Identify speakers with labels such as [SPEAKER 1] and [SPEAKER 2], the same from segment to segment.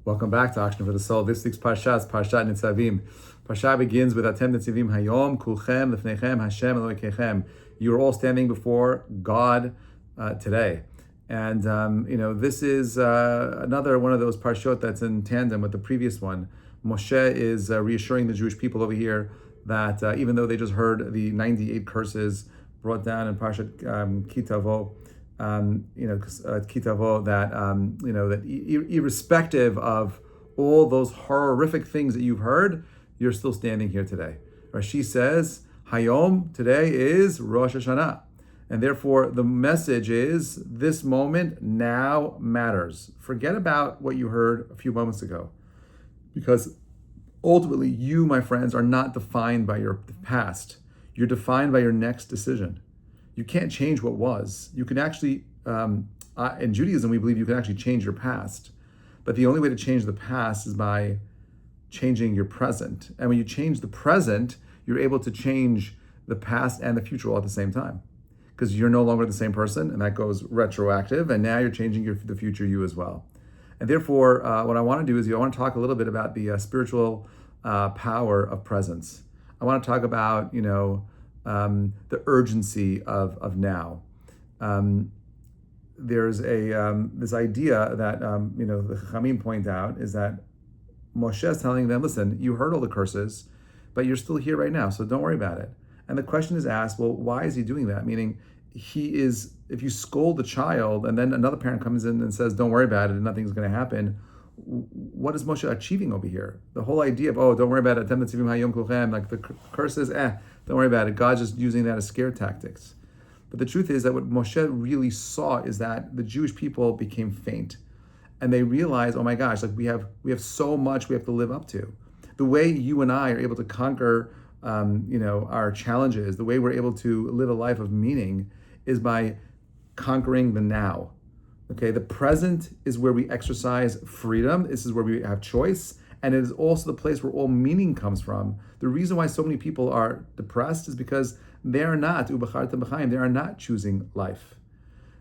[SPEAKER 1] Welcome back to Action for the Soul. This week's Parsha is Parshat Nitzavim. Parsha begins with Atem Nitzavim Hayom Kulchem Lefnechem Hashem Elohekechem. You are all standing before God today, and this is another one of those parshot that's in tandem with the previous one. Moshe is reassuring the Jewish people over here that even though they just heard the 98 curses brought down in Parshat Kitavo, Kitavo, that irrespective of all those horrific things that you've heard, you're still standing here today. Rashi says, Hayom, today is Rosh Hashanah. And therefore, the message is, this moment now matters. Forget about what you heard a few moments ago. Because ultimately, you, my friends, are not defined by your past. You're defined by your next decision. You can't change what was. You can actually, in Judaism, we believe you can actually change your past. But the only way to change the past is by changing your present. And when you change the present, you're able to change the past and the future all at the same time. Because you're no longer the same person, and that goes retroactive, and now you're changing the future you as well. And therefore, what I want to do is I want to talk a little bit about the spiritual power of presence. I want to talk about, the urgency of now. There's this idea that the Chachamim point out is that Moshe is telling them, listen, you heard all the curses, but you're still here right now, so don't worry about it. And the question is asked, well, why is he doing that? Meaning, if you scold the child and then another parent comes in and says, don't worry about it and nothing's going to happen, what is Moshe achieving over here? The whole idea of, don't worry about it, like the curses, don't worry about it. God's just using that as scare tactics. But the truth is that what Moshe really saw is that the Jewish people became faint. And they realized, oh my gosh, like we have so much we have to live up to. The way you and I are able to conquer our challenges, the way we're able to live a life of meaning is by conquering the now. Okay, the present is where we exercise freedom. This is where we have choice. And it is also the place where all meaning comes from. The reason why so many people are depressed is because they are not choosing life.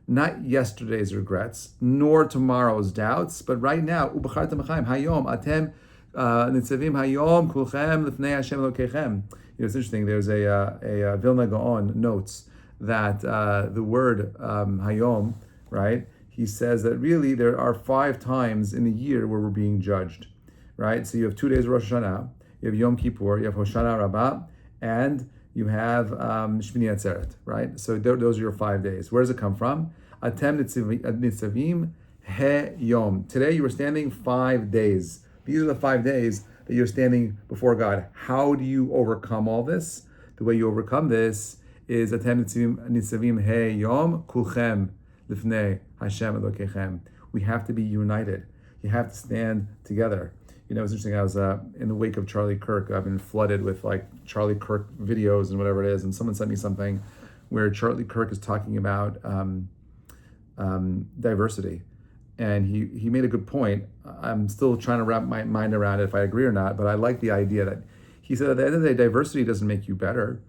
[SPEAKER 1] Not yesterday's regrets, nor tomorrow's doubts, but right now, hayom, atem, Nitzavim hayom, kulchem, lifnei Hashem Elohekechem. It's interesting, there's a Vilna Gaon notes that the word hayom, right? He says that really there are 5 times in the year where we're being judged, right? So you have 2 days of Rosh Hashanah, you have Yom Kippur, you have Hoshana Rabbah, and you have Shmini Atzeret, right? So those are your 5 days. Where does it come from? Atem Nitzavim He Yom. Today you are standing 5 days. These are the 5 days that you're standing before God. How do you overcome all this? The way you overcome this is Atem Nitzavim He Yom Kulchem Lifnei Hashem Elohekechem. We have to be united. You have to stand together. It's interesting. I was in the wake of Charlie Kirk. I've been flooded with like Charlie Kirk videos and whatever it is. And someone sent me something where Charlie Kirk is talking about diversity. And he made a good point. I'm still trying to wrap my mind around it if I agree or not, but I like the idea that he said at the end of the day, diversity doesn't make you better.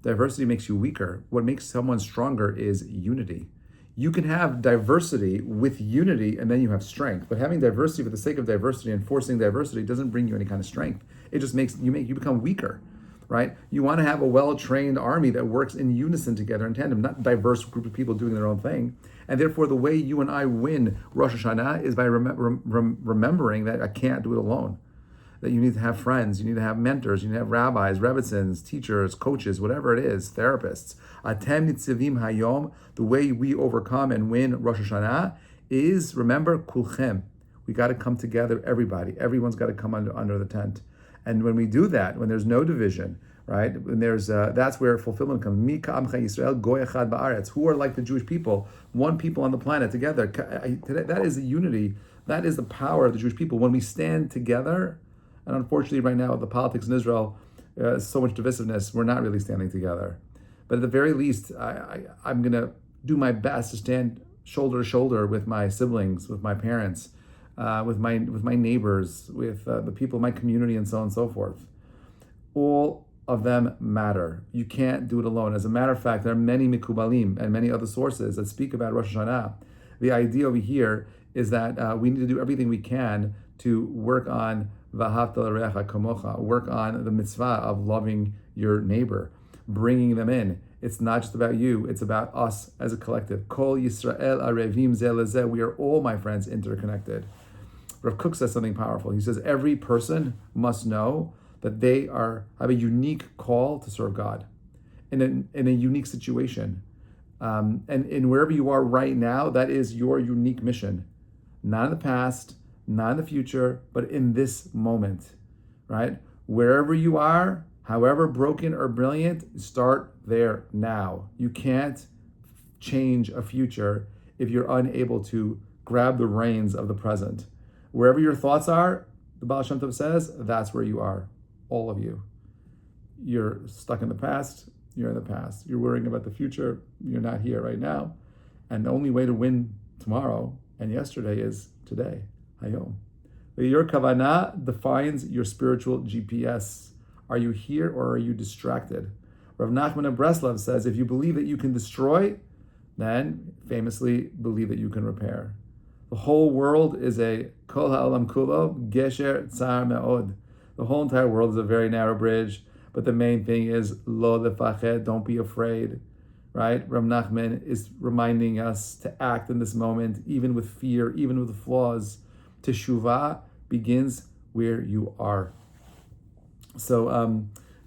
[SPEAKER 1] Diversity makes you weaker. What makes someone stronger is unity. You can have diversity with unity and then you have strength. But having diversity for the sake of diversity and forcing diversity doesn't bring you any kind of strength. It just makes you become weaker, right? You want to have a well-trained army that works in unison together in tandem, not a diverse group of people doing their own thing. And therefore, the way you and I win Rosh Hashanah is by remembering that I can't do it alone. That you need to have friends, you need to have mentors, you need to have rabbis, rebbitzins, teachers, coaches, whatever it is, therapists. Atem Nitzavim Hayom, the way we overcome and win Rosh Hashanah is, remember, kulchem. We got to come together, everybody. Everyone's got to come under the tent. And when we do that, when there's no division, right? When there's that's where fulfillment comes. Mi ka'amcha Yisrael goy echad ba'aretz. Who are like the Jewish people, one people on the planet together. That is the unity. That is the power of the Jewish people. When we stand together, and unfortunately right now, the politics in Israel, so much divisiveness, we're not really standing together. But at the very least, I'm going to do my best to stand shoulder to shoulder with my siblings, with my parents, with my neighbors, with the people in my community, and so on and so forth. All of them matter. You can't do it alone. As a matter of fact, there are many mikubalim and many other sources that speak about Rosh Hashanah. The idea over here is that we need to do everything we can to work on v'ahavta l'reacha kamocha, work on the mitzvah of loving your neighbor, bringing them in. It's not just about you, it's about us as a collective. Kol Yisrael arevim zeh lezeh. We are all, my friends, interconnected. Rav Kook says something powerful. He says every person must know that they have a unique call to serve God in a unique situation. And wherever you are right now, that is your unique mission. Not in the past, not in the future, but in this moment, right? Wherever you are, however broken or brilliant, start there now. You can't change a future if you're unable to grab the reins of the present. Wherever your thoughts are, the Baal Shem Tov says, that's where you are, all of you. You're stuck in the past, you're in the past. You're worrying about the future, you're not here right now. And the only way to win tomorrow and yesterday is today, Hayom. Your kavanah defines your spiritual GPS. Are you here or are you distracted? Rav Nachman of Breslov says, if you believe that you can destroy, then famously believe that you can repair. The whole world is a kol ha'olam kulo gesher tsar me'od. The whole entire world is a very narrow bridge, but the main thing is lo lefached, don't be afraid, right? Rav Nachman is reminding us to act in this moment, even with fear, even with flaws. Teshuvah begins where you are. So,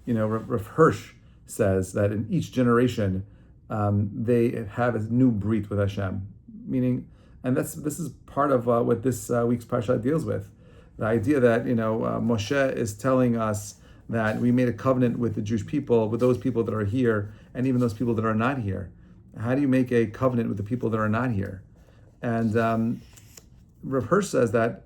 [SPEAKER 1] Rav Hirsch says that in each generation, they have a new brit with Hashem, meaning, and this is part of what this week's parsha deals with. The idea that, Moshe is telling us that we made a covenant with the Jewish people, with those people that are here, and even those people that are not here. How do you make a covenant with the people that are not here? And Rav Hirsch says that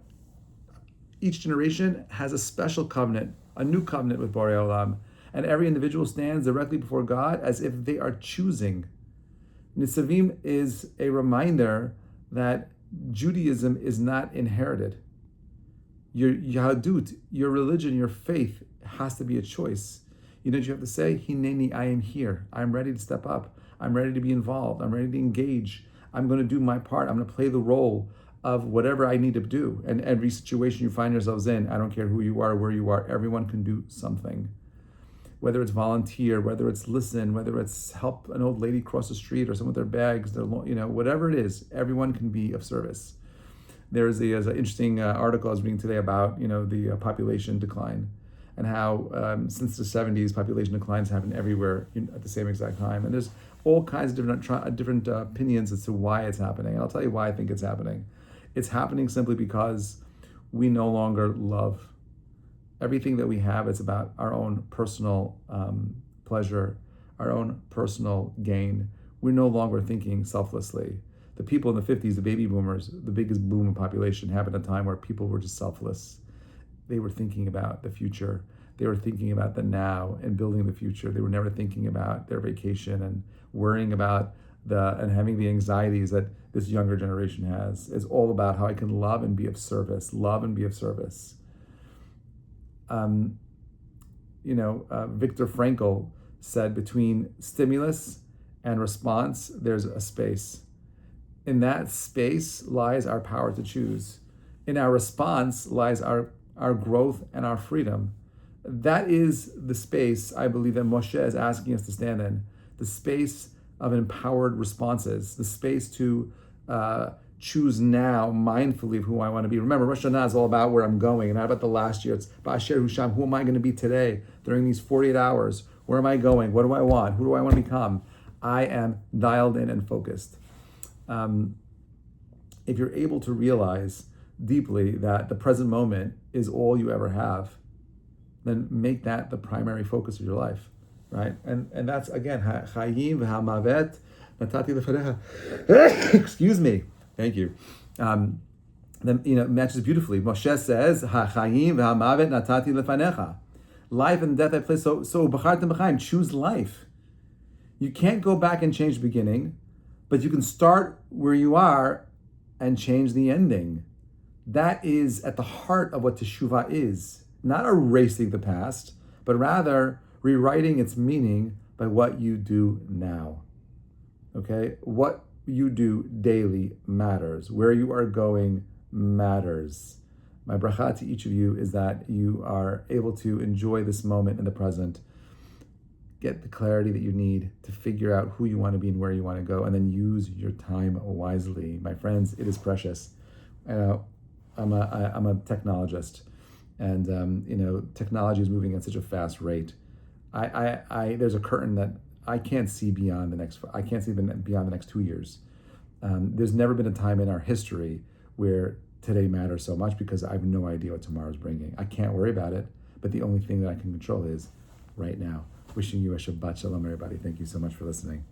[SPEAKER 1] each generation has a special covenant, a new covenant with Borei Olam, and every individual stands directly before God as if they are choosing. Nitzavim is a reminder that Judaism is not inherited. Your Yahadut, your religion, your faith has to be a choice. You know what you have to say? Hineni, I am here. I'm ready to step up. I'm ready to be involved. I'm ready to engage. I'm going to do my part. I'm going to play the role of whatever I need to do. And every situation you find yourselves in, I don't care who you are, where you are, everyone can do something. Whether it's volunteer, whether it's listen, whether it's help an old lady cross the street or someone with their bags, whatever it is, everyone can be of service. There's an interesting article I was reading today about, the population decline and how since the 70s, population declines happen everywhere at the same exact time. And there's all kinds of different opinions as to why it's happening. And I'll tell you why I think it's happening. It's happening simply because we no longer love. Everything that we have is about our own personal pleasure, our own personal gain. We're no longer thinking selflessly. The people in the 50s, the baby boomers, the biggest boom in population, happened at a time where people were just selfless. They were thinking about the future. They were thinking about the now and building the future. They were never thinking about their vacation and worrying about and having the anxieties that this younger generation has. It's all about how I can love and be of service. Love and be of service. Viktor Frankl said between stimulus and response, there's a space. In that space lies our power to choose. In our response lies our growth and our freedom. That is the space, I believe, that Moshe is asking us to stand in. The space of empowered responses, the space to choose now mindfully of who I want to be. Remember, Rosh Hashanah is all about where I'm going, and not about the last year. It's Ba'asher Husham, who am I going to be today during these 48 hours? Where am I going? What do I want? Who do I want to become? I am dialed in and focused. If you're able to realize deeply that the present moment is all you ever have, then make that the primary focus of your life, right? And that's, again, Chayim v'hamavet natati lefanecha. Excuse me. Thank you. Then it matches beautifully. Moshe says, "Ha'chayim v'hamavet natati lefanecha." Life and death I place. So b'chartem b'chaim. Choose life. You can't go back and change the beginning, but you can start where you are and change the ending. That is at the heart of what teshuvah is. Not erasing the past, but rather rewriting its meaning by what you do now. Okay? What you do daily matters. Where you are going matters. My bracha to each of you is that you are able to enjoy this moment in the present, get the clarity that you need to figure out who you want to be and where you want to go, and then use your time wisely. My friends, it is precious. I'm a technologist, and technology is moving at such a fast rate. There's a curtain that I can't see beyond the next. I can't see beyond the next 2 years. There's never been a time in our history where today matters so much because I have no idea what tomorrow's bringing. I can't worry about it, but the only thing that I can control is right now. Wishing you a Shabbat Shalom, everybody. Thank you so much for listening.